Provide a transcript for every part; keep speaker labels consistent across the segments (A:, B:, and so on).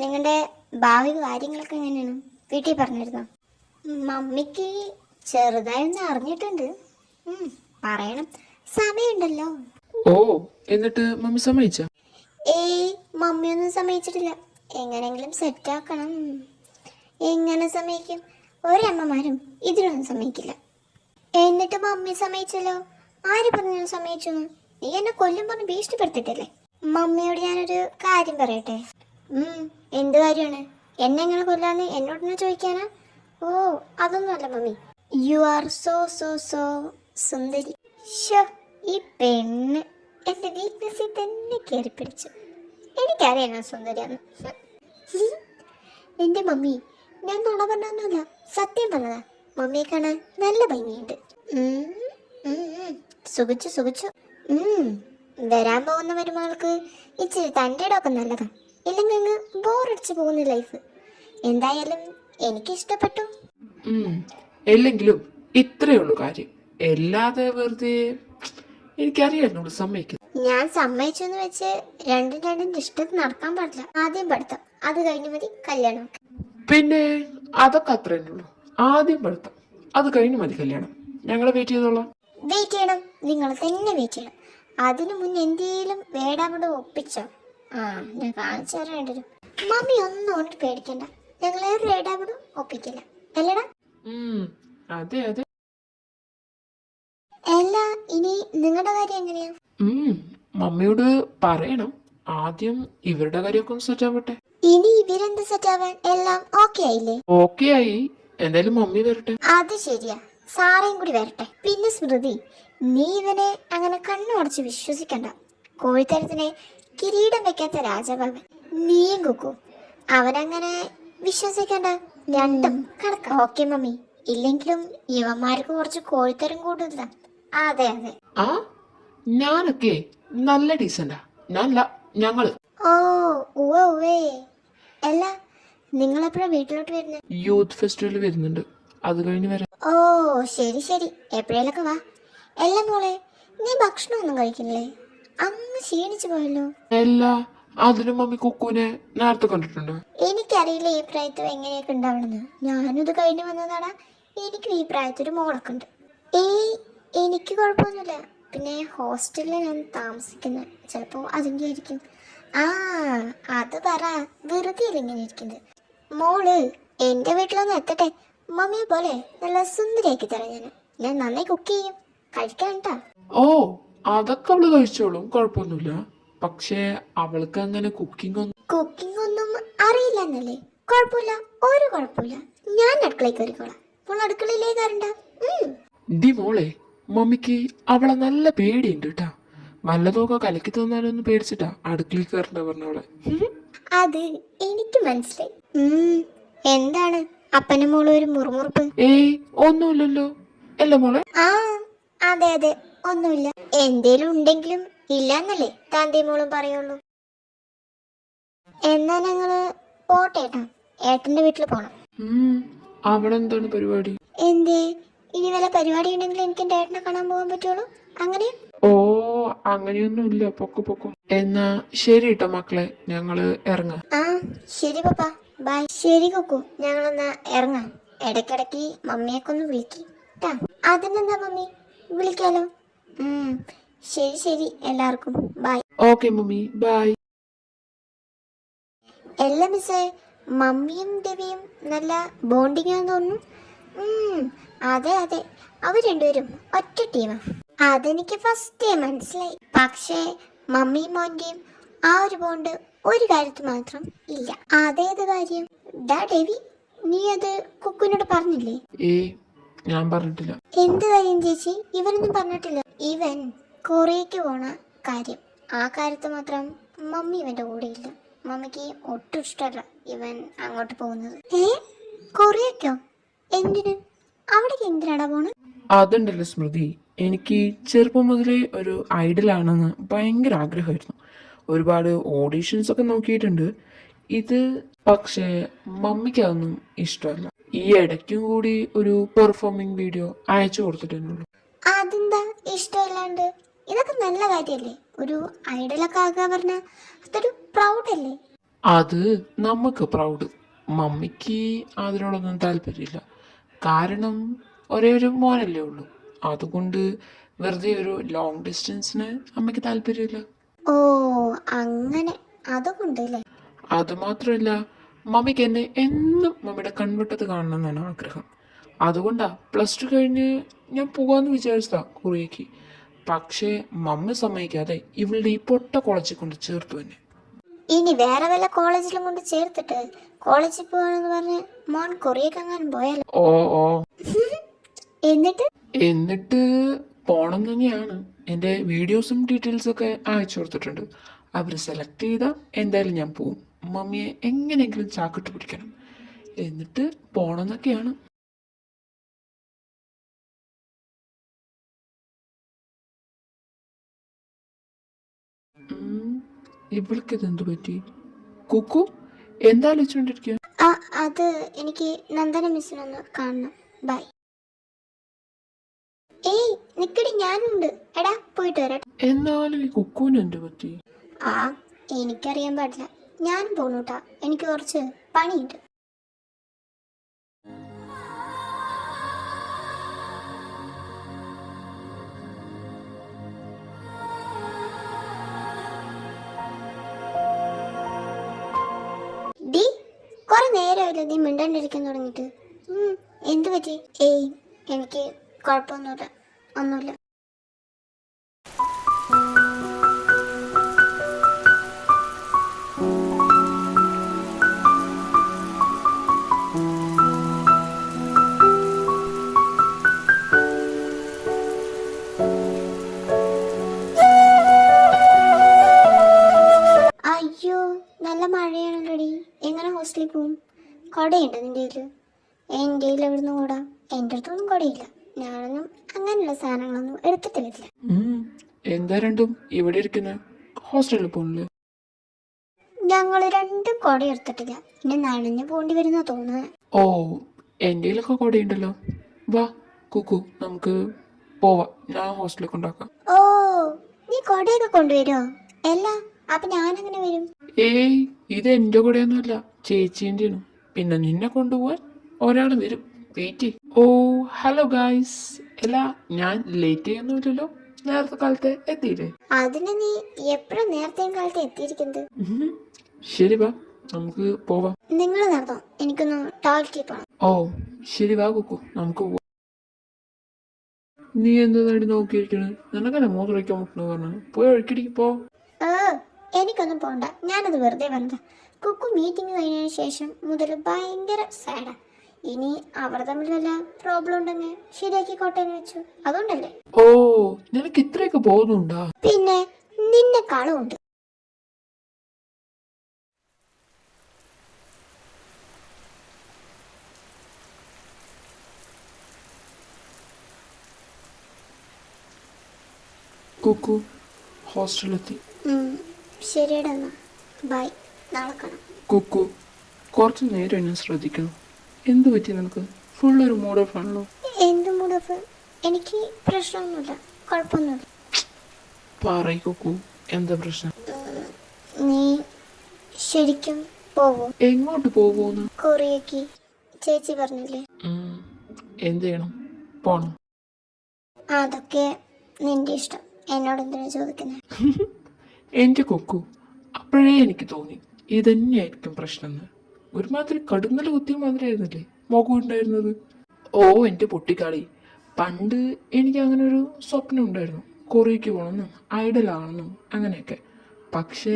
A: നിങ്ങളുടെ ഭാവി കാര്യങ്ങളൊക്കെ എങ്ങനെയാണ്? വീട്ടിൽ പറഞ്ഞിരുന്നോ? മമ്മിക്ക് ചെറുതായൊന്ന് അറിഞ്ഞിട്ടുണ്ട്. പറയണം, സമയമുണ്ടല്ലോ.
B: ഓ, എന്നിട്ട് മമ്മി സമ്മതിച്ച?
A: ഏയ്, മമ്മിയൊന്നും സമ്മതിച്ചിട്ടില്ല. എങ്ങനെങ്കിലും സെറ്റാക്കണം. എങ്ങനെ സമ്മതിക്കും? ഒരമ്മമാരും ഇതിനൊന്നും സമ്മതിക്കില്ല. എന്നിട്ട് മമ്മി സമ്മതിച്ചല്ലോ. ആര് പറഞ്ഞു സമ്മതിച്ചു? നീ എന്നെ കൊല്ലും പറഞ്ഞ് ഭീഷണിപ്പെടുത്തിട്ടല്ലേ? മമ്മിയോട് ഞാനൊരു കാര്യം പറയട്ടെ? എന്ത് കാര്യമാണ്? എന്നെ എങ്ങനെ കൊല്ലാന്ന് എന്നോട് ചോദിക്കാനാ? ഓ, അതൊന്നുമല്ല mummy. You are so so so സുന്ദരി. ഈ പെണ്ണ് എന്റെ വീക്ക്നെസ്സിൽ തന്നെ കയറി പിടിച്ചു. എനിക്കറിയാം ഞാൻ സുന്ദരിയാന്ന്. എന്റെ മമ്മി, ഞാൻ നുണ പറഞ്ഞൊന്നുമല്ല, സത്യം പറഞ്ഞതാ. മമ്മിയെ കാണാൻ നല്ല ഭംഗിയുണ്ട്. സുഖിച്ചു സുഖിച്ചു. വരാൻ പോകുന്ന മരുമകൾക്ക് ഇച്ചിരി തൻ്റെ ഇടമൊക്കെ നല്ലതാ. ഇല്ലെങ്കിൽ അങ്ങ് ബോറടിച്ചു പോകുന്ന ലൈഫ്. എന്തായാലും എനിക്ക് ഇഷ്ടപ്പെട്ടു.
B: എല്ലെങ്കിലും ഇത്രയേ ഉള്ളൂ കാര്യം. എല്ലാതെ വെറുതെ എനിക്കറിയായിരുന്നു സമ്മതിക്കും.
A: ഞാൻ സമ്മതിച്ചു എന്ന് വെച്ച് രണ്ടും ഇഷ്ടത്തിന് നടക്കാൻ പാടില്ല. ആദ്യം പഠിത്തം, അത് കഴിഞ്ഞ് മതി കല്യാണം.
B: പിന്നെ അതൊക്കെ അത്രേ ഉള്ളൂ. ആദ്യം പഠിത്തം, അത് കഴിഞ്ഞ് മതി കല്യാണം. ഞങ്ങളെ വെയിറ്റ് ചെയ്തോളാം.
A: വെയിറ്റ് ചെയ്യണം, നിങ്ങൾ തന്നെ വെയിറ്റ് ചെയ്യണം. അതിനു മുന്നേ എന്തേലും വേടാമോട് ഒപ്പിച്ചോ? ഞാൻ കാണിച്ചു തരേണ്ടരും. മമ്മി ഒന്നും കൊണ്ട് പേടിക്കണ്ട, ഞങ്ങളെ വേടാമോട് ഒപ്പിക്കില്ല, അല്ലേടാ?
B: അതെ അതെ.
A: അല്ല, ഇനി നിങ്ങളുടെ കാര്യം എങ്ങനെയാ?
B: മമ്മിയോട് പറയണം. ആദ്യം ഇവരുടെ കാര്യമൊക്കെ ഒന്ന് സെറ്റ് ആവട്ടെ.
A: ഇനി ഇവരെന്ത് സെറ്റ് ആവാൻ? എല്ലാം ഓക്കെ ആയില്ലേ?
B: ഓക്കെ ആയി. എന്തായാലും മമ്മി വരട്ടെ.
A: അത് ശരിയാ, സാറേയും കൂടി വരട്ടെ. പിന്നെ സ്മൃതി, നീ ഇവനെ അങ്ങനെ കണ്ണുടച്ച് വിശ്വസിക്കണ്ട. കോഴിത്തരത്തിനെ കിരീടം വെക്കാത്ത രാജഭവൻ. നീയും കുക്കു അവനങ്ങനെ വിശ്വസിക്കണ്ട. രണ്ടും കണക്കാ. Okay mummy. ഇല്ലെങ്കിലും ഇവന്മാർക്ക് കുറച്ച് കോഴിത്തരം കൂടുതലാ. അതെ അതെ.
B: ആ, ഞാനൊക്കെ നല്ല ഡീസന്റാ. ഞാനല്ല, ഞങ്ങള്.
A: ഓ ഉവ്വേ. അല്ല, നിങ്ങളെപ്പോഴാ വീട്ടിലോട്ട് വരുന്നത്?
B: യൂത്ത് ഫെസ്റ്റിവൽ വരുന്നുണ്ട്, അത് കഴിഞ്ഞ് വരാം.
A: ഓ ശരി ശരി, എപ്പോഴേലൊക്കെ വാ. എല്ലാം മോളെ, നീ ഭക്ഷണം ഒന്നും കഴിക്കില്ലേ? അങ്ങ് ക്ഷീണിച്ചു പോയല്ലോ.
B: എല്ലാ അതിനും മമ്മി കുക്കുവിനെ നേരത്തെ കണ്ടിട്ടുണ്ടോ?
A: എനിക്കറിയില്ല ഈ പ്രായത്തിൽ എങ്ങനെയൊക്കെ ഉണ്ടാവണമെന്ന്. ഞാനിത് കഴിഞ്ഞ് വന്നതാടാ. എനിക്കും ഈ പ്രായത്തിൽ മോളൊക്കെ ഉണ്ട്. എനിക്ക് കുഴപ്പമൊന്നുമില്ല. പിന്നെ ഹോസ്റ്റലിൽ ഞാൻ താമസിക്കുന്നത്, ചിലപ്പോൾ അതിൻ്റെ ആയിരിക്കും. അത് പറ, വെറുതെ ഇങ്ങനെ ഇരിക്കുന്നത്. മോള് എൻ്റെ വീട്ടിലൊന്ന് എത്തട്ടെ. മമ്മിയെ പോലെ നല്ല സുന്ദരിയാക്കി തരാം. ഞാൻ നന്നായി കുക്ക് ചെയ്യും, കഴിക്കാൻ കേട്ടാ.
B: ഓ, അതൊക്കെ അവള് കഴിച്ചോളും, കുഴപ്പമൊന്നുമില്ല. പക്ഷേ അവൾക്ക് അങ്ങനെ കുക്കിംഗ്
A: ഒന്നും അറിയില്ല എന്നല്ലേ? കുഴപ്പമില്ല, ഒരു കുഴപ്പമില്ല. ഞാൻ അടുക്കളയിൽ കയറിക്കോളാം. അപ്പോൾ അടുക്കളയിലേക്ക് കയറണ്ട.
B: ഡി മോളെ, മമ്മിക്ക് അവളെ നല്ല പേടിയുണ്ട് കേട്ടാ. വല്ലതൊക്കെ കലക്കി തന്നാലൊന്ന് പേടിച്ചിട്ടാ അടുക്കളയിൽ കയറണ്ട പറഞ്ഞവളെ.
A: അത് എനിക്ക് മനസ്സിലായി. എന്താണ് അപ്പനും മോളും ഒരു മുറുമുറുപ്പ്?
B: ഏയ്, ഒന്നുമില്ലല്ലോ. അല്ല മോളെ?
A: അതെ അതെ, ഒന്നുമില്ല. എന്തേലും ഉണ്ടെങ്കിലും ഇല്ലാന്നല്ലേ താന്തയും മോളും പറയുള്ളൂ. എന്നാ ഞങ്ങള് പോട്ടേട്ടാ, ഏട്ടന്റെ വീട്ടിൽ പോണം.
B: അവിടെ എന്താണ് പരിപാടി?
A: എന്തേ, ഇനി വല്ല പരിപാടി ഉണ്ടെങ്കിൽ എനിക്ക് എന്റെ ഏട്ടനെ കാണാൻ പോകാൻ പറ്റുള്ളൂ. അങ്ങനെ?
B: ഓ, അങ്ങനെയൊന്നും ഇല്ല. പൊക്കോ. എന്നാ ശരി കേട്ടോ മക്കളെ, ഞങ്ങള് ഇറങ്ങാം.
A: ശരി പപ്പ, ബൈ. ശരി കുക്കു, ഞങ്ങളെന്നാ ഇറങ്ങാം. ഇടയ്ക്കിടയ്ക്ക് മമ്മിയൊക്കെ ഒന്ന് വിളിക്കും. അതിനെന്താ മമ്മി, വിളിക്കാലോ. ശരി എല്ലാവർക്കും ബൈ.
B: Okay mummy, by.
A: എല്ലാ മിസ്സേ, മമ്മിയും രവിയും നല്ല ബോണ്ടിങ് ആണെന്ന് തോന്നുന്നു. അതെ അവർ രണ്ടുപേരും ഒറ്റ ടീമാ. അതെനിക്ക് ഫസ്റ്റ് മനസ്സിലായി. പക്ഷേ മമ്മിയും മോന്റെയും ആ ഒരു ബോണ്ട് ഒരു കാര്യത്തിൽ മാത്രം ഇല്ല. അതേത് കാര്യം? രവി, നീ അത് കുക്കുവിനോട് പറഞ്ഞില്ലേ?
B: ഞാൻ പറഞ്ഞിട്ടില്ല.
A: എന്ത് കാര്യം ചേച്ചി? ഇവനൊന്നും പറഞ്ഞിട്ടില്ല. ഇവൻ കൊറിയക്ക് പോണ കാര്യം, ആ കാര്യത്തിൽ മാത്രം മമ്മി ഇവന്റെ കൂടെ ഇല്ല. മമ്മിക്ക് ഒട്ടും ഇഷ്ടമല്ല ഇവൻ അങ്ങോട്ട് പോകുന്നത്. കൊറിയക്കോ? എന്തിന്? അവിടേക്ക് എന്തിനാടാ പോണ്?
B: അതുണ്ടല്ലോ സ്മൃതി, എനിക്ക് ചെറുപ്പം മുതലേ ഒരു ഐഡലാണെന്ന് ഭയങ്കര ആഗ്രഹമായിരുന്നു. ഒരുപാട് ഓഡീഷൻസ് ഒക്കെ നോക്കിയിട്ടുണ്ട്. ഇത് പക്ഷേ മമ്മിക്ക് അതൊന്നും ഇഷ്ടമല്ല. ഈ ഇടയ്ക്കും കൂടി ഒരു പെർഫോമിംഗ് വീഡിയോ അയച്ചു കൊടുത്തിട്ടുള്ളൂ.
A: അതെന്താ ഇഷ്ടമല്ലാണ്ട്? ഇതൊക്കെ നല്ല കാര്യല്ലേ. ഒരു ഐഡലൊക്കെ ആകാൻ പറഞ്ഞ അതൊരു പ്രൗഡല്ലേ.
B: അത് നമുക്ക് പ്രൗഡ്. മമ്മിക്ക് അതിനോടൊന്നും താല്പര്യമില്ല. കാരണം ഒരേ ഒരു മോനല്ലേ ഉള്ളൂ. അതുകൊണ്ട് വെറുതെ ഒരു ലോങ് ഡിസ്റ്റൻസിന് അമ്മയ്ക്ക് താല്പര്യമില്ല.
A: ഓ അങ്ങനെ, അതുകൊണ്ടല്ലേ.
B: അതുമാത്രമല്ല, മമ്മിക്ക് എന്നെ എന്നും മമ്മിയുടെ കൺവെട്ടത്ത് കാണണമെന്നാണ് ആഗ്രഹം. അതുകൊണ്ടാ +2 കഴിഞ്ഞ് ഞാൻ പോകാമെന്ന് വിചാരിച്ചതാ കൊറിയക്ക്. പക്ഷേ മമ്മി സമ്മതിക്കാതെ ഇവളുടെ ഈ പൊട്ട കോളേജിൽ കൊണ്ട് ചേർത്തു എന്നെ.
A: ഇനി വേറെ വല്ല കോളേജിലും കൊണ്ട് ചേർത്തിട്ട് കോളേജിൽ പോവാണെന്ന് പറഞ്ഞ് മോൻ കൊറിയക്കെങ്ങാനും പോയാലോ?
B: ഓ ഓ
A: എന്നിട്ട്
B: എന്നിട്ട് പോണം തന്നെയാണ്. എൻ്റെ വീഡിയോസും ഡീറ്റെയിൽസൊക്കെ അയച്ചു കൊടുത്തിട്ടുണ്ട്. അവർ സെലക്ട് ചെയ്താൽ എന്തായാലും ഞാൻ പോവും. മമ്മിയെ എങ്ങനെയെങ്കിലും ചാക്കിട്ട് പിടിക്കണം, എന്നിട്ട് പോണം എന്നൊക്കെയാണ്. ഇവൾക്ക് എന്തു പറ്റി? കുക്കു എന്താ ആലോചിച്ചുകൊണ്ടിരിക്കുക?
A: ആ അത് എനിക്ക് നന്ദന മിസ്സിനൊന്ന് കാണണം. ബൈ. ഏയ് നിക്കടി, ഞാനുണ്ട്. എടാ പോയിട്ട് വരാം.
B: എന്നാലും ഈ കുക്കുവിന് എന്തു പറ്റി?
A: ആ എനിക്കറിയാൻ പാടില്ല. ഞാനും പോണൂട്ടാ, എനിക്ക് കുറച്ച് പണിയുണ്ട്. ഡി കുറെ നേരമായില്ല നീ മിണ്ടാണ്ടിരിക്കാൻ തുടങ്ങിയിട്ട്. എന്തു പറ്റി? ഏയ് എനിക്ക് കുഴപ്പമൊന്നുമില്ല, ഒന്നുമില്ല. അയ്യോ നല്ല മഴയാണല്ലോടി, എങ്ങനെ ഹോസ്റ്റലിൽ പോവും? കുടയുണ്ട് നിൻ്റെ കയ്യിൽ? എൻ്റെ കയ്യിൽ എവിടുന്ന് കൂടാ? എൻ്റെ അടുത്തൊന്നും കുടയില്ല. ഞാനൊന്നും അങ്ങനെയുള്ള സാധനങ്ങളൊന്നും എടുത്തിട്ട് വരില്ല.
B: എന്താ രണ്ടും ഇവിടെ ഇരിക്കുന്ന? ഹോസ്റ്റലിൽ പോണില്ലേ?
A: ഞങ്ങൾ രണ്ടും കുട എടുത്തിട്ടില്ല. ഇനി നനഞ്ഞു പോണ്ടി വരുന്ന തോന്നുന്നത്.
B: ഓ, എൻ്റെ കയ്യിലൊക്കെ കുടയുണ്ടല്ലോ. വാ കുക്കു, നമുക്ക് പോവാം. ഞാൻ ഹോസ്റ്റലിൽ കൊണ്ടാക്കാം.
A: ഓ നീ കുടയൊക്കെ കൊണ്ടുവരുമോ? അല്ല അപ്പൊ ഞാനെങ്ങനെ വരും?
B: ഏയ്, ഇത് എൻ്റെ കൂടെയൊന്നുമല്ല, ചേച്ചീൻ്റെയാണ്. പിന്നെ നിന്നെ കൊണ്ടുപോവാൻ ഒരാൾ വരും. വെയിറ്റ് ചെയ്യും. ഓ ഹലോ ഗായ്സ്. അല്ല, ഞാൻ ലേറ്റ് ചെയ്യൊന്നുമില്ലല്ലോ? നേരത്തെ കാലത്തെ എത്തിയില്ലേ?
A: അതിന് നീ എപ്പോഴും നേരത്തെയും കാലത്ത് എത്തിയിരിക്കുന്നത്.
B: ശരി വാ, നമുക്ക് പോവാം.
A: നിങ്ങൾ നടന്നോ, എനിക്കൊന്ന് ടോയ്ലറ്റിൽ പോകണം.
B: ഓ ശരി വാ കുക്കു, നമുക്ക് പോവാം. നീ എന്താ നാടി നോക്കിയിരിക്കണ്? നിനക്കല്ലേ മൂത്രമൊഴിക്കാൻ മുട്ടണ പറഞ്ഞു? പോയി ഒഴുക്കിടിക്ക് പോ.
A: എനിക്കൊന്നും പോണ്ട, ഞാനത് വെറുതെ വന്നതാ. കുക്കു മീറ്റിംഗ് കഴിഞ്ഞതിന് ശേഷം മുതൽ ഭയങ്കര സാഡാ. ഇനി അവർ തമ്മിൽ വല്ല പ്രോബ്ലം ഉണ്ടെങ്കിൽ ശരിയാക്കിക്കോട്ടെ എന്ന് വെച്ചു. അതുകൊണ്ടല്ലേ.
B: ഓ, നിനക്ക് ഇത്രയൊക്കെ പോകുന്നുണ്ടാ?
A: പിന്നെ നിന്നെക്കാളും ഉണ്ട്.
B: കുക്കു ഹോസ്റ്റലിലെത്തി.
A: ശരിയടാ എന്നാ ബൈ, നാളെ കാണാം.
B: കുക്കു കുറച്ച് നേരം എന്നെ ശ്രദ്ധിക്കണം. എന്തു പറ്റി നിനക്ക്? ഫുള്ളൊരു മൂഡ് ഓഫ് ആണല്ലോ.
A: എന്ത് മൂഡ് ഓഫ്? എനിക്ക് പ്രശ്നമൊന്നുമില്ല, കുഴപ്പമൊന്നുമില്ല.
B: പറയ് കുക്കു, എന്താ പ്രശ്നം?
A: നീ ശരിക്കും പോവോ?
B: എങ്ങോട്ട് പോകുമെന്ന്?
A: കൊറിയക്ക് ചേച്ചി പറഞ്ഞില്ലേ?
B: എന്ത് ചെയ്യണം? പോണം.
A: അതൊക്കെ നിന്റെ ഇഷ്ടം, എന്നോട് എന്തിനാ ചോദിക്കുന്നത്?
B: എൻ്റെ കുക്കു, അപ്പോഴേ എനിക്ക് തോന്നി ഇതന്നെയായിരിക്കും പ്രശ്നമെന്ന്. ഒരുമാതിരി കടുന്നൽ കുത്തിയ മാതിരി ആയിരുന്നില്ലേ മുഖം ഉണ്ടായിരുന്നത്? ഓ എൻ്റെ പൊട്ടിക്കാളി, പണ്ട് എനിക്ക് അങ്ങനെ ഒരു സ്വപ്നം ഉണ്ടായിരുന്നു, കൊറിയക്ക് പോകണമെന്നും ഐഡലാണെന്നും അങ്ങനെയൊക്കെ. പക്ഷേ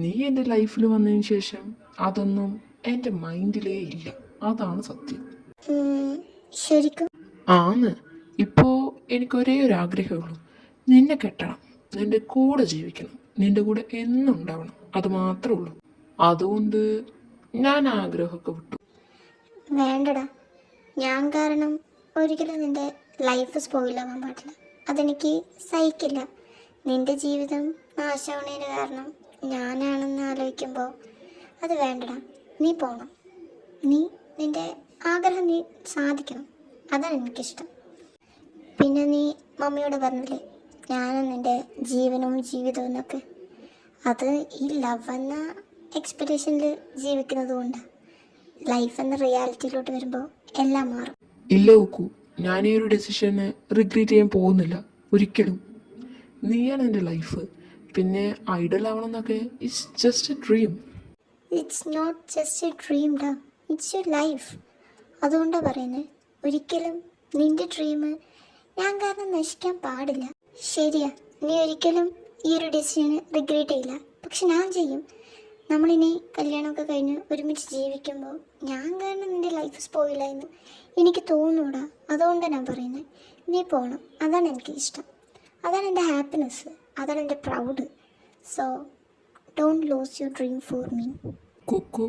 B: നീ എൻ്റെ ലൈഫിൽ വന്നതിന് ശേഷം അതൊന്നും എൻ്റെ മൈൻഡിലേ ഇല്ല. അതാണ് സത്യം.
A: ശരിക്കും?
B: ആന്ന്. ഇപ്പോൾ എനിക്ക് ഒരേ ഒരു ആഗ്രഹമുള്ളൂ, നിന്നെ കെട്ടണം, നിന്റെ കൂടെ ജീവിക്കണം, നിന്റെ കൂടെ എന്നും ഉണ്ടാവണം. അത് മാത്രമേ ഉള്ളൂ. അതുകൊണ്ട് ഞാൻ ആഗ്രഹമൊക്കെ വിട്ടു.
A: വേണ്ടടാ, ഞാൻ കാരണം ഒരിക്കലും നിന്റെ ലൈഫ് സ്പോയിലാവാൻ പാടില്ല. അതെനിക്ക് സഹിക്കില്ല. നിന്റെ ജീവിതം നാശമാണതിന് കാരണം ഞാനാണെന്ന് ആലോചിക്കുമ്പോൾ അത് വേണ്ടടാ. നീ പോകണം, നിന്റെ ആഗ്രഹം നീ സാധിക്കണം. അതാണ് എനിക്കിഷ്ടം. പിന്നെ നീ മമ്മിയോട് പറഞ്ഞില്ലേ ഞാനും നിൻ്റെ ജീവനവും ജീവിതവും എന്നൊക്കെ. അത് ഈ ലവ് എന്ന എക്സ്പെക്റ്റേഷനിൽ ജീവിക്കുന്നത് കൊണ്ടാണ്. ലൈഫ് എന്ന റിയാലിറ്റിയിലോട്ട് വരുമ്പോൾ എല്ലാം മാറും.
B: ഇല്ല നോക്കൂ, ഞാൻ ഈ ഒരു ഡെസിഷനെ റിഗ്രറ്റ് ചെയ്യാൻ പോകുന്നില്ല ഒരിക്കലും. നീയാണ് എൻ്റെ ലൈഫ്. പിന്നെ ഐഡൽ ആവണമെന്നൊക്കെ it's just a dream.
A: It's not just a dream ഡാ, ഇറ്റ്സ് യുവർ ലൈഫ്. അതുകൊണ്ടാണ് പറയുന്നത്, ഒരിക്കലും നിൻ്റെ ഡ്രീം ഞാൻ കാരണം നശിക്കാൻ പാടില്ല. ശരിയാ, നീ ഒരിക്കലും ഈ ഒരു ഡിസിഷന് റിഗ്രറ്റ് ചെയ്യില്ല. പക്ഷെ ഞാൻ ചെയ്യും. നമ്മളിനി കല്യാണമൊക്കെ കഴിഞ്ഞ് ഒരുമിച്ച് ജീവിക്കുമ്പോൾ ഞാൻ കാരണം നിൻ്റെ ലൈഫ് സ്പോയില്ല എന്ന് എനിക്ക് തോന്നൂടാ. അതുകൊണ്ടാണ് ഞാൻ പറയുന്നത്, നീ പോകണം. അതാണ് എനിക്ക് ഇഷ്ടം, അതാണ് എൻ്റെ ഹാപ്പിനെസ്, അതാണ് എൻ്റെ proud. So don't lose your dream for me.
B: Kukku,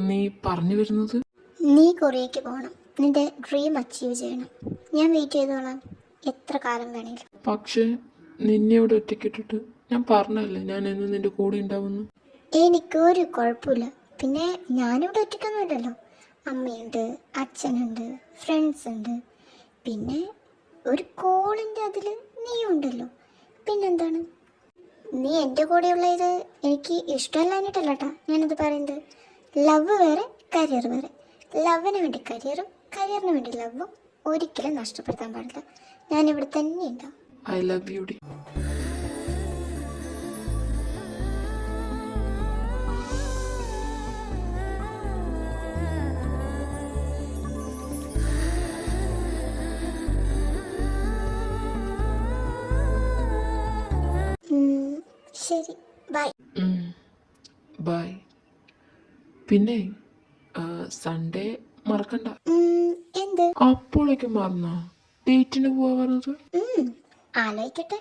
B: നീ പറഞ്ഞു വരുന്നത്?
A: നീ കൊറിയയ്ക്ക് പോകണം, നിൻ്റെ ഡ്രീം അച്ചീവ് ചെയ്യണം. ഞാൻ വെയിറ്റ് ചെയ്തോളാം, എത്ര കാലം വേണേലും.
B: പക്ഷേ നിന്നെ ഇവിടെ ഒറ്റയ്ക്കിട്ടിട്ട് ഞാൻ പറഞ്ഞല്ലേ ഞാൻ എന്നും നിൻ്റെ കൂടെ ഉണ്ടാവുന്നു.
A: എനിക്കൊരു കുഴപ്പമില്ല. പിന്നെ ഞാനിവിടെ ഒറ്റയ്ക്കൊന്നുമില്ലല്ലോ. അമ്മയുണ്ട്, അച്ഛനുണ്ട്, ഫ്രണ്ട്സ് ഉണ്ട്. പിന്നെ ഒരു കോളിൻ്റെ അതിൽ നീയും ഉണ്ടല്ലോ. പിന്നെന്താണ്? നീ എൻ്റെ കൂടെയുള്ള ഇത് എനിക്ക് ഇഷ്ടമല്ലാഞ്ഞിട്ടല്ല കേട്ടോ ഞാനത് പറയുന്നത്. ലവ് വേറെ, കരിയർ വേറെ. ലവിന് വേണ്ടി കരിയറും കരിയറിന് വേണ്ടി ലവും ഒരിക്കലും നഷ്ടപ്പെടുത്താൻ പാടില്ല. ഞാനിവിടെ തന്നെ ഉണ്ടാവും.
B: I love you D.
A: ശരി, ബൈ.
B: ബൈ. പിന്നെ സൺഡേ മറക്കണ്ട.
A: എന്ത്?
B: അപ്പോഴേക്കും മറന്നോ ഡേറ്റിന് പോവാ പറഞ്ഞത്?
A: ആലോചിക്കട്ടെ.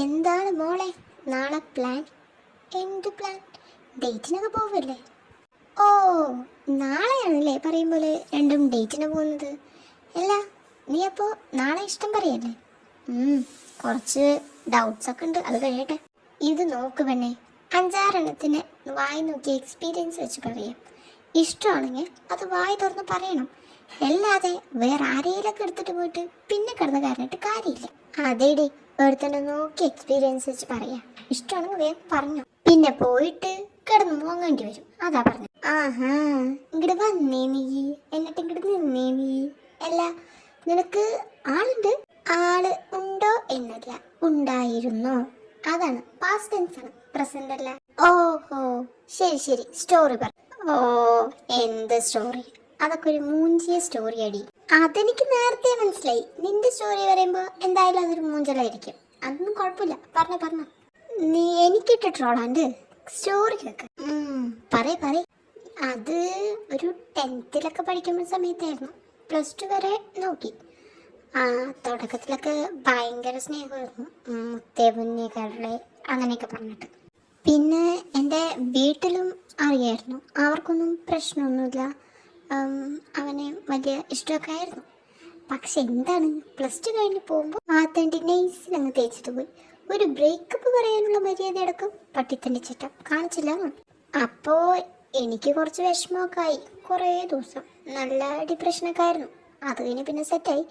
A: എന്താണ് മോളെ നാളെ പ്ലാൻ? എന്ത് പ്ലാൻ? ഡേറ്റിനൊക്കെ പോവല്ലേ? ഓ, നാളെയാണല്ലേ പറയും പോലെ രണ്ടും ഡേറ്റിന് പോകുന്നത്. അല്ല, നീ അപ്പോൾ നാളെ ഇഷ്ടം പറയല്ലേ? കുറച്ച് ഡൗട്ട്സ് ഒക്കെ ഉണ്ട്, അത് കഴിയട്ടെ. ഇത് നോക്ക് പെണ്ണേ, 5-6 വായി നോക്കി എക്സ്പീരിയൻസ് വെച്ച് പറയാം. ഇഷ്ടമാണെങ്കിൽ അത് വായി തുറന്ന് പറയണം. അല്ലാതെ വേറെ ആരെയിലൊക്കെ എടുത്തിട്ട് പോയിട്ട് പിന്നെ കിടന്ന് കാരണമായിട്ട് കാര്യമില്ല. അതേടി, ഒരുത്തന്നെ നോക്കി എക്സ്പീരിയൻസ് വെച്ച് പറയാം. ഇഷ്ടമാണെങ്കിൽ വേഗം പറഞ്ഞു, പിന്നെ പോയിട്ട് കിടന്ന് മുങ്ങേണ്ടി വരും. അതാ പറഞ്ഞു. ആഹാ, ഇങ്ങോട്ട് വന്നേ നീ, എന്നിട്ട് ഇങ്ങോട്ട് നിന്നേ നീ. അല്ല, നിനക്ക് ആളുണ്ട്? ആള് ഉണ്ടോ എന്നല്ല, ഉണ്ടായിരുന്നോ. അതാണ് പാസ്റ്റ് ടെൻസ് ആണ്, പ്രസന്റ് അല്ല. ഓഹോ, ശരി ശരി, സ്റ്റോറി പറ. ഓ, എന്ത് സ്റ്റോറി? അതൊക്കെ ഒരു മൂഞ്ചിയ സ്റ്റോറി അടി. അതെനിക്ക് നേരത്തെ മനസ്സിലായി. നിന്റെ സ്റ്റോറി പറയുമ്പോ എന്തായാലും അതൊരു മൂഞ്ചലായിരിക്കും. അതൊന്നും കുഴപ്പമില്ല, പറഞ്ഞോ. നീ എനിക്കിട്ട് ട്രോളാണ്ട് സ്റ്റോറി കേൾക്ക. പറയ്. അത് ഒരു 10th പഠിക്കുന്ന സമയത്തായിരുന്നു. +2 വരെ നോക്കി. തുടക്കത്തിലൊക്കെ ഭയങ്കര സ്നേഹമായിരുന്നു, മുത്തേ പൊന്നേ കരളെ അങ്ങനെയൊക്കെ പറഞ്ഞിട്ട്. പിന്നെ എൻ്റെ വീട്ടിലും അറിയായിരുന്നു, അവർക്കൊന്നും പ്രശ്നമൊന്നുമില്ല. അവനെ വലിയ ഇഷ്ടമൊക്കെ ആയിരുന്നു. പക്ഷെ എന്താണ്, +2 കഴിഞ്ഞ് പോകുമ്പോൾ തൻ്റെ നൈസിലങ്ങ് തേച്ചിട്ട് പോയി. ഒരു ബ്രേക്കപ്പ് പറയാനുള്ള മര്യാദ അടക്കം പട്ടിത്തൻ്റെ ചിട്ടം കാണിച്ചില്ല. അപ്പോൾ എനിക്ക് കുറച്ച് വിഷമമൊക്കെ ആയി. കുറേ ദിവസം നല്ല ഡിപ്രഷനൊക്കെ ആയിരുന്നു. അത് കഴിഞ്ഞ് പിന്നെ സെറ്റായി.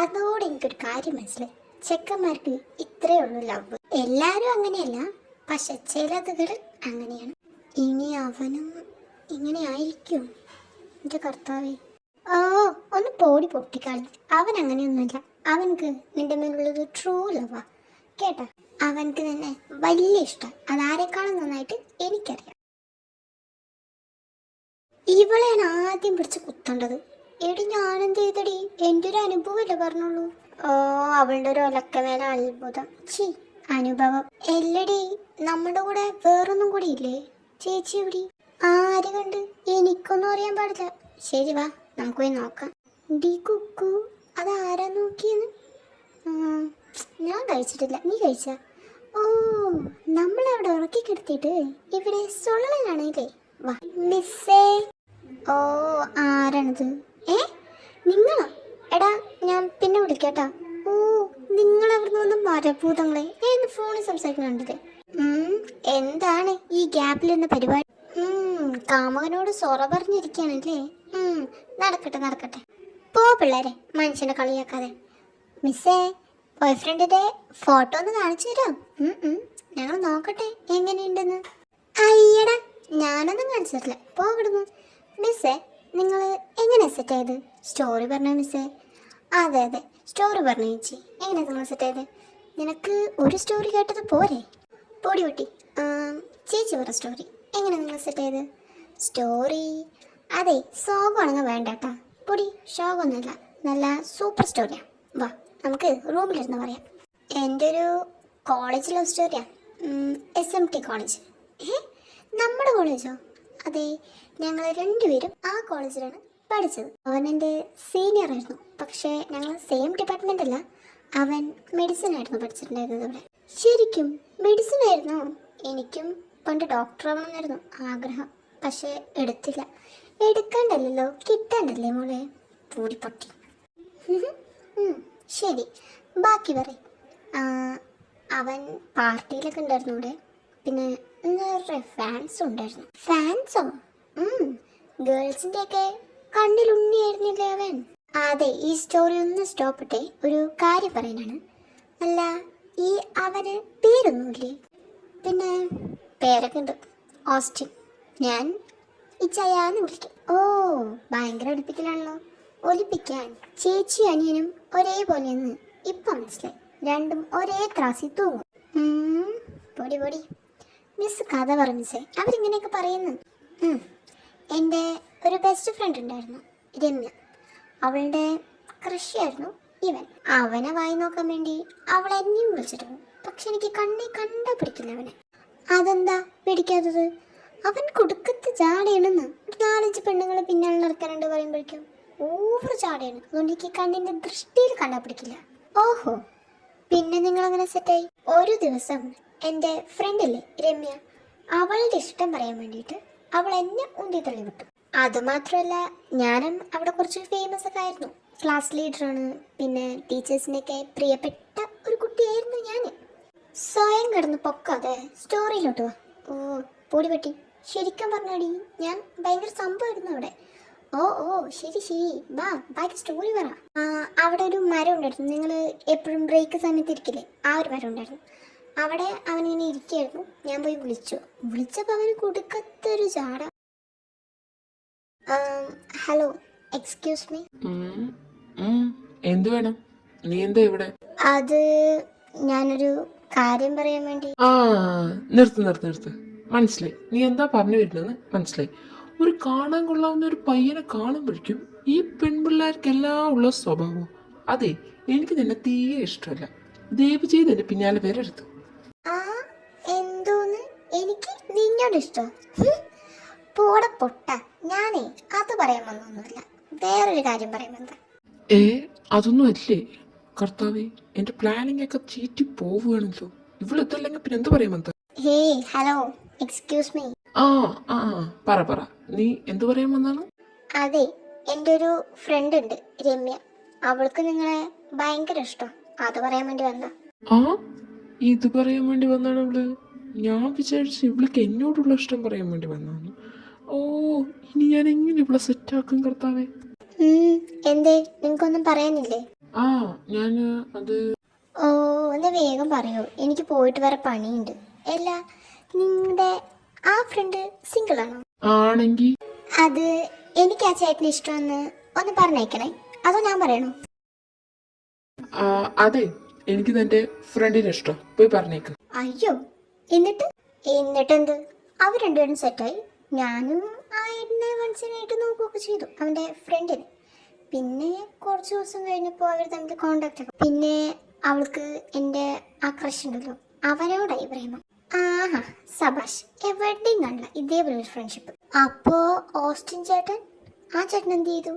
A: അതോടെ എനിക്കൊരു കാര്യം മനസ്സിലായി, ചെക്കന്മാർക്ക് ഇത്രയേ ഉള്ളൂ ലവ്. എല്ലാവരും അങ്ങനെയല്ല, പക്ഷെ ചിലതുകൾ അങ്ങനെയാണ്. ഇനി അവനും ഇങ്ങനെ ആയിരിക്കും? എൻ്റെ കർത്താവേ. ഒന്ന് പോടി പൊട്ടിക്കാളി. അവൻ അങ്ങനെയൊന്നുമില്ല. അവനക്ക് നിന്റെ മേലുള്ളത് ട്രൂ ലവാ കേട്ടാ. അവനക്ക് തന്നെ വലിയ ഇഷ്ടം. അതാരെക്കാളും നന്നായിട്ട് എനിക്കറിയാം. ഇവളെയാണ് ആദ്യം പിടിച്ച് കുത്തേണ്ടത്. എടി, ഞാനെന്ത് ചെയ്തടി? എൻ്റെ ഒരു അനുഭവമല്ലേ പറഞ്ഞോളൂ. അവളുടെ ഒരു ഒലക്കമേല അത്ഭുതം. അനുഭവം എല്ലടി. നമ്മുടെ കൂടെ വേറൊന്നും കൂടി ഇല്ലേ? ചേച്ചി എവിടെ? ആര് കണ്ട്? എനിക്കൊന്നും അറിയാൻ പാടില്ല. ശരി, വാ നമുക്ക് പോയി നോക്കാം. ഡി കുക്കു, അതാരാ നോക്കിയെന്ന്? ഞാൻ കഴിച്ചിട്ടില്ല, നീ കഴിച്ച? ഓ, നമ്മളവിടെ ഉറക്കി കിടത്തിയിട്ട് ഇവിടെ സൊള്ളലാണല്ലേ. വാ മിസ്സേ. ഓ, ആരാണിത്? നിങ്ങളോ? എടാ, ഞാൻ പിന്നെ വിളിക്കാട്ടാ. ഓ, നിങ്ങളവിടുന്ന് വന്ന് മരഭൂതങ്ങളെ. ഞാൻ ഫോണിൽ സംസാരിക്കുന്നുണ്ടല്ലേ. എന്താണ് ഈ ഗ്യാപ്പിൽ എന്ന പരിപാടി? കാമകനോട് സൊറ പറഞ്ഞിരിക്കുകയാണല്ലേ. നടക്കട്ടെ. പോ പിള്ളേരെ, മനുഷ്യനെ കളിയാക്കാതെ. മിസ്സേ, ബോയ് ഫ്രണ്ടിന്റെ ഫോട്ടോ ഒന്ന് കാണിച്ചു തരാം. ഞങ്ങൾ നോക്കട്ടെ എങ്ങനെയുണ്ടെന്ന്. അയ്യടാ, ഞാനൊന്നും കാണിച്ചു തരില്ല, പോകിടുന്നു. മിസ്സേ, നിങ്ങൾ എങ്ങനെ സെറ്റ് ചെയ്ത്? സ്റ്റോറി പറഞ്ഞ മിസ്സേ. അതെ അതെ, സ്റ്റോറി പറഞ്ഞു ചേച്ചി. എങ്ങനെയാണ് നിങ്ങൾ സെറ്റ് ചെയ്ത്? നിനക്ക് ഒരു സ്റ്റോറി കേട്ടത് പോരെ? പൊടി പൊട്ടി. ചേച്ചി പറ സ്റ്റോറി എങ്ങനെ നിങ്ങൾ സെറ്റ് ചെയ്ത്? സ്റ്റോറി അതെ, സോഗമാണെങ്കിൽ വേണ്ട കേട്ടാ. പൊടി, ഷോകൊന്നുമില്ല, നല്ല സൂപ്പർ സ്റ്റോറിയാണ്. വാ, നമുക്ക് റൂമിലിരുന്ന് പറയാം. എൻ്റെ ഒരു കോളേജ് ലവ് സ്റ്റോറിയാണ്. SMT college. നമ്മുടെ കോളേജോ? അതെ, ഞങ്ങൾ രണ്ടുപേരും ആ കോളേജിലാണ് പഠിച്ചത്. അവൻ എൻ്റെ സീനിയർ ആയിരുന്നു, പക്ഷേ ഞങ്ങൾ സെയിം ഡിപ്പാർട്ട്മെൻ്റ് അല്ല. അവൻ മെഡിസിൻ ആയിരുന്നു പഠിച്ചിട്ടുണ്ടായിരുന്നത് ഇവിടെ. ശരിക്കും മെഡിസിൻ ആയിരുന്നോ? എനിക്കും പണ്ട് ഡോക്ടർ ആവണമെന്നായിരുന്നു ആഗ്രഹം, പക്ഷേ എടുത്തില്ല. എടുക്കണ്ടല്ലോ, കിട്ടണ്ടല്ലേ മോളെ. പൂടിപ്പൊട്ടി. ശരി, ബാക്കി പറയും. അവൻ പാർട്ടിയിലൊക്കെ ഉണ്ടായിരുന്നു ഇവിടെ. പിന്നെ നിറയെ ഫാൻസും ഉണ്ടായിരുന്നു. ഫാൻസോ? ഗേൾസിൻ്റെ ഒക്കെ കണ്ണിലുണ്ണിയായിരുന്നില്ലേ അവൻ? അതെ, ഈ സ്റ്റോറി ഒന്ന് സ്റ്റോപ്പ് ഇട്ടേ, ഒരു കാര്യം പറയാനാണ്. അല്ല, ഈ അവന് പേരൊന്നുമില്ലേ? പിന്നെ പേരൊക്കെ ഉണ്ട്, ഓസ്റ്റിൻ. ഞാൻ ഇച്ചയാന്ന് വിളിക്കും. ഓ, ഭയങ്കര ഒലിപ്പിക്കലാണല്ലോ. ഒലിപ്പിക്കാൻ ചേച്ചി അനിയനും ഒരേപോലെയെന്ന് ഇപ്പം മനസ്സിലായി. രണ്ടും ഒരേ ത്രാസി തൂങ്ങും. പൊടി പൊടി. മിസ് കഥ പറ മിസ്സേ, അവരിങ്ങനെയൊക്കെ പറയുന്നു. എൻ്റെ ഒരു ബെസ്റ്റ് ഫ്രണ്ട് ഉണ്ടായിരുന്നു, രമ്യ. അവളുടെ കൃഷിയായിരുന്നു ഇവൻ. അവനെ വായി നോക്കാൻ വേണ്ടി അവൾ എന്നെയും വിളിച്ചിട്ട് പോകും. പക്ഷെ എനിക്ക് കണ്ണി കണ്ടാ പിടിക്കില്ല അവനെ. അതെന്താ പിടിക്കാത്തത്? അവൻ കൊടുക്കത്ത് ചാടയാണെന്ന്. ഒരു 4-5 പെണ്ണുങ്ങൾ പിന്നാലെ നടക്കാനുണ്ട് പറയുമ്പോഴേക്കും ഓവർ ചാടയാണ്. അതുകൊണ്ട് എനിക്ക് കണ്ണിൻ്റെ ദൃഷ്ടിയിൽ കണ്ടാ പിടിക്കില്ല. ഓഹോ, പിന്നെ നിങ്ങൾ അങ്ങനെ സെറ്റായി. ഒരു ദിവസം എൻ്റെ ഫ്രണ്ടില്ലേ രമ്യ, അവളുടെ ഇഷ്ടം പറയാൻ വേണ്ടിയിട്ട് അവൾ എന്നെ ഉന്തി തള്ളി വിട്ടു. അതുമാത്രമല്ല, ഞാനും അവിടെ കുറച്ച് ഫേമസ് ഒക്കെ ആയിരുന്നു. ക്ലാസ് ലീഡറാണ്, പിന്നെ ടീച്ചേഴ്സിനൊക്കെ പ്രിയപ്പെട്ട ഒരു കുട്ടിയായിരുന്നു ഞാൻ. സ്വയം കിടന്ന് പൊക്കാതെ സ്റ്റോറിയിലോട്ട് വാ. ഓ പൊടി പറ്റി, ശരിക്കും പറഞ്ഞാടി ഞാൻ ഭയങ്കര സംഭവമായിരുന്നു അവിടെ. ഓ ഓ ശരി ശരി, വാ ബാക്കി സ്റ്റോറി പറ. അവിടെ ഒരു മരം ഉണ്ടായിരുന്നു, നിങ്ങൾ എപ്പോഴും ബ്രേക്ക് സമയത്ത് ഇരിക്കില്ലേ, ആ ഒരു മരം ഉണ്ടായിരുന്നു. അവിടെ അവനിങ്ങനെ ഇരിക്കുകയായിരുന്നു. ഞാൻ പോയി വിളിച്ചപ്പോൾ അവന് കൊടുക്കത്തൊരു ചാട. Hello, excuse me.
B: എന്ത് വേണം? നീ എന്താ ഇവിടെ?
A: അത് ഞാനൊരു കാര്യം പറയാൻ വേണ്ടി.
B: നിർത്ത്. മനസ്സിലായി, നീ എന്താ പറഞ്ഞു വരുന്നതെന്ന് മനസ്സിലായി. ഒരു കാണാൻ കൊള്ളാവുന്ന ഒരു പയ്യനെ കാണുമ്പോഴേക്കും ഈ പെൺപിള്ളേർക്കെല്ലാം ഉള്ള സ്വഭാവം. അതെ, എനിക്ക് നിന്നെ തീരെ ഇഷ്ടമല്ല. ദയവ് ചെയ്ത് എന്റെ പിന്നാലെ വരരുത്.
A: എന്തോന്ന്? എനിക്ക് നിന്നോട് ഇഷ്ടം? പോടെ പൊട്ട. ഞാനേ അത് പറയാൻ വന്നൊന്നുമില്ല, വേറൊരു കാര്യം പറയാൻ വന്ന.
B: അതൊന്നും അല്ലേ കർത്താവേ, എന്റെ പ്ലാനിങ് ഒക്കെ ചീറ്റി പോവുകയാണല്ലോ. ഇവളെത്തല്ലെങ്കിൽ പിന്നെ എന്ത് പറയാൻ വന്ന?
A: ഹേ ഹലോ, എക്സ്ക്യൂസ് മീ.
B: പറ, നീ എന്തു പറയാൻ വന്നാണ്?
A: അതെ, എൻ്റെ ഒരു ഫ്രണ്ട് ഉണ്ട് രമ്യ. അവൾക്ക് നിങ്ങളെ ഭയങ്കര ഇഷ്ടം, അത് പറയാൻ വേണ്ടി വന്ന.
B: ഇത് പറയാൻ വേണ്ടി വന്നാണ് അവള്? ഞാൻ വിചാരിച്ചു ഇവൾക്ക് എന്നോടുള്ള ഇഷ്ടം പറയാൻ വേണ്ടി വന്നാണ്. ഓ, ഇനി ഞാൻ എങ്ങനെ ഇവളെ സെറ്റാക്കും കർത്താവേ?
A: എന്തേ, നിങ്ങൾക്കൊന്നും പറയാനില്ലേ?
B: അത്
A: ഓ, ഒന്ന് വേഗം പറയൂ, എനിക്ക് പോയിട്ട് വരെ പണിയുണ്ട്. അല്ല, നിങ്ങളുടെ ആ ഫ്രണ്ട് സിംഗിൾ ആണോ?
B: ആണെങ്കിൽ
A: അത് എനിക്ക് ആ ചേട്ടന് ഇഷ്ടമെന്ന് ഒന്ന് പറഞ്ഞേക്കണേ, അതോ ഞാൻ പറയണോ?
B: അതെ, എനിക്ക് നിന്റെ ഫ്രണ്ടിനെ ഇഷ്ടം, പോയി പറഞ്ഞേക്ക്.
A: അയ്യോ, എന്നിട്ടെന്ത്? അവർ രണ്ടുപേരും സെറ്റായി. ഞാനും ആ ഏട്ടനെ മനസ്സിലായിട്ട് നോക്കുകയൊക്കെ ചെയ്തു, അവൻ്റെ ഫ്രണ്ടിന്. പിന്നെ കുറച്ച് ദിവസം കഴിഞ്ഞപ്പോൾ അവർ തമ്മിൽ കോണ്ടാക്ട് ആക്കും. പിന്നെ അവൾക്ക് എൻ്റെ ആ ക്രഷ് ഉണ്ടല്ലോ, അവനോടായി പ്രേമം. ആഹാ, സബാഷ്, എവിടെയും കണ്ടില്ല ഇതേപോലെ ഒരു ഫ്രണ്ട്ഷിപ്പ്. അപ്പോ ഓസ്റ്റിൻ ചേട്ടൻ, ആ ചേട്ടൻ എന്ത് ചെയ്തു?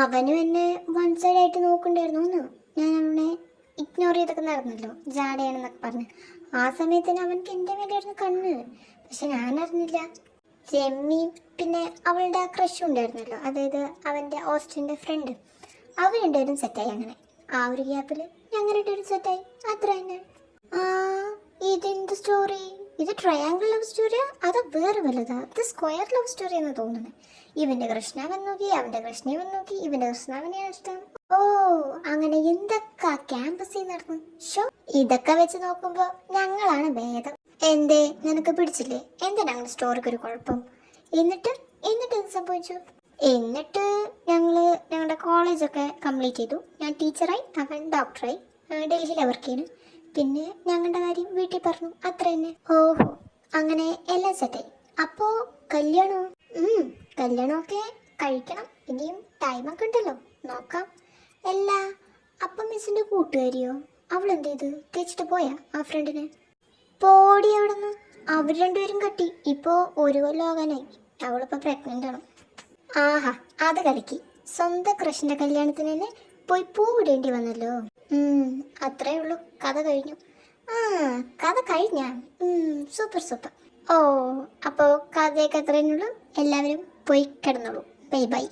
A: അവനും എന്നെ വൺ സൈഡ് ആയിട്ട് നോക്കണ്ടായിരുന്നു. ഞാൻ അവനെ ഇഗ്നോർ ചെയ്തൊക്കെ നടന്നല്ലോ, ജാടയാണെന്നൊക്കെ പറഞ്ഞ്. ആ സമയത്തിന് അവനക്ക് എൻ്റെ മേലായിരുന്നു കണ്ണ്, പക്ഷെ ഞാൻ അറിഞ്ഞില്ല. രമ്യയും പിന്നെ അവളുടെ ആ ക്രഷും ഉണ്ടായിരുന്നല്ലോ, അതായത് അവൻ്റെ ഓസ്റ്റിൻ്റെ ഫ്രണ്ട്, അവർ രണ്ടുപേരും സെറ്റായി. അങ്ങനെ ആ ഒരു ഗ്യാപ്പിൽ ഞങ്ങൾ രണ്ടുപേരും സെറ്റായി, അത്ര തന്നെ. ഇതെന്ത് സ്റ്റോറി? ഇത് ട്രയാങ്കിൾ ലവ് സ്റ്റോറിയാ അതോ വേറെ വല്ലതാ? ഇത് സ്ക്വയർ ലവ് സ്റ്റോറി എന്ന് തോന്നുന്നു. ഇവന്റെ കൃഷ്ണാവൻ നോക്കി, അവന്റെ കൃഷ്ണവൻ നോക്കി, ഇവന്റെ കൃഷ്ണാവനെയാണ് ഇഷ്ടം. ഓ, അങ്ങനെ എന്തൊക്കെ ക്യാമ്പസിൽ നടന്നു. ഷോ, ഇതൊക്കെ വെച്ച് നോക്കുമ്പോ ഞങ്ങളാണ് ഭേദം. എന്തേ, നിനക്ക് പിടിച്ചില്ലേ? എന്താ ഞങ്ങളുടെ സ്റ്റോറിക്ക് ഒരു കുഴപ്പം? എന്നിട്ട് എന്നിട്ട് എന്ത് സംഭവിച്ചു? എന്നിട്ട് ഞങ്ങളുടെ കോളേജൊക്കെ കംപ്ലീറ്റ് ചെയ്തു. ഞാൻ ടീച്ചറായി, അവൻ ഡോക്ടറായി, ഡൽഹിയിലാണ് വർക്ക് ചെയ്യുന്നു. പിന്നെ ഞങ്ങളുടെ കാര്യം വീട്ടിൽ പറഞ്ഞു, അത്ര തന്നെ. ഓഹോ, അങ്ങനെ എല്ലാം സെറ്റായി. അപ്പോ കല്യാണോ? കല്യാണമൊക്കെ കഴിക്കണം. ഇനിയും ടൈമൊക്കെ ഉണ്ടല്ലോ, നോക്കാം. അല്ല, അപ്പം മിസ്സിന്റെ കൂട്ടുകാരിയോ? അവൾ എന്ത് ചെയ്ത്? തേച്ചിട്ട് പോയാ ആ ഫ്രണ്ടിന്? പോടി അവിടെ നിന്ന്. അവർ രണ്ടുപേരും കട്ടി. ഇപ്പോ 1 കൊല്ലം ആകാനായി. അവളിപ്പോ പ്രഗ്നന്റ് ആണ്. ആഹാ, അത് കളിക്ക്. സ്വന്തം കൃഷ്ണന്റെ കല്യാണത്തിന് തന്നെ പോയി പൂവിടേണ്ടി വന്നല്ലോ. അത്രേ ഉള്ളൂ, കഥ കഴിഞ്ഞു. ആ, കഥ കഴിഞ്ഞാ? Super super. ഓ, അപ്പോൾ കഥയൊക്കെ അത്രേ ഉള്ളൂ. എല്ലാവരും പോയി കിടന്നോളൂ. Bye by.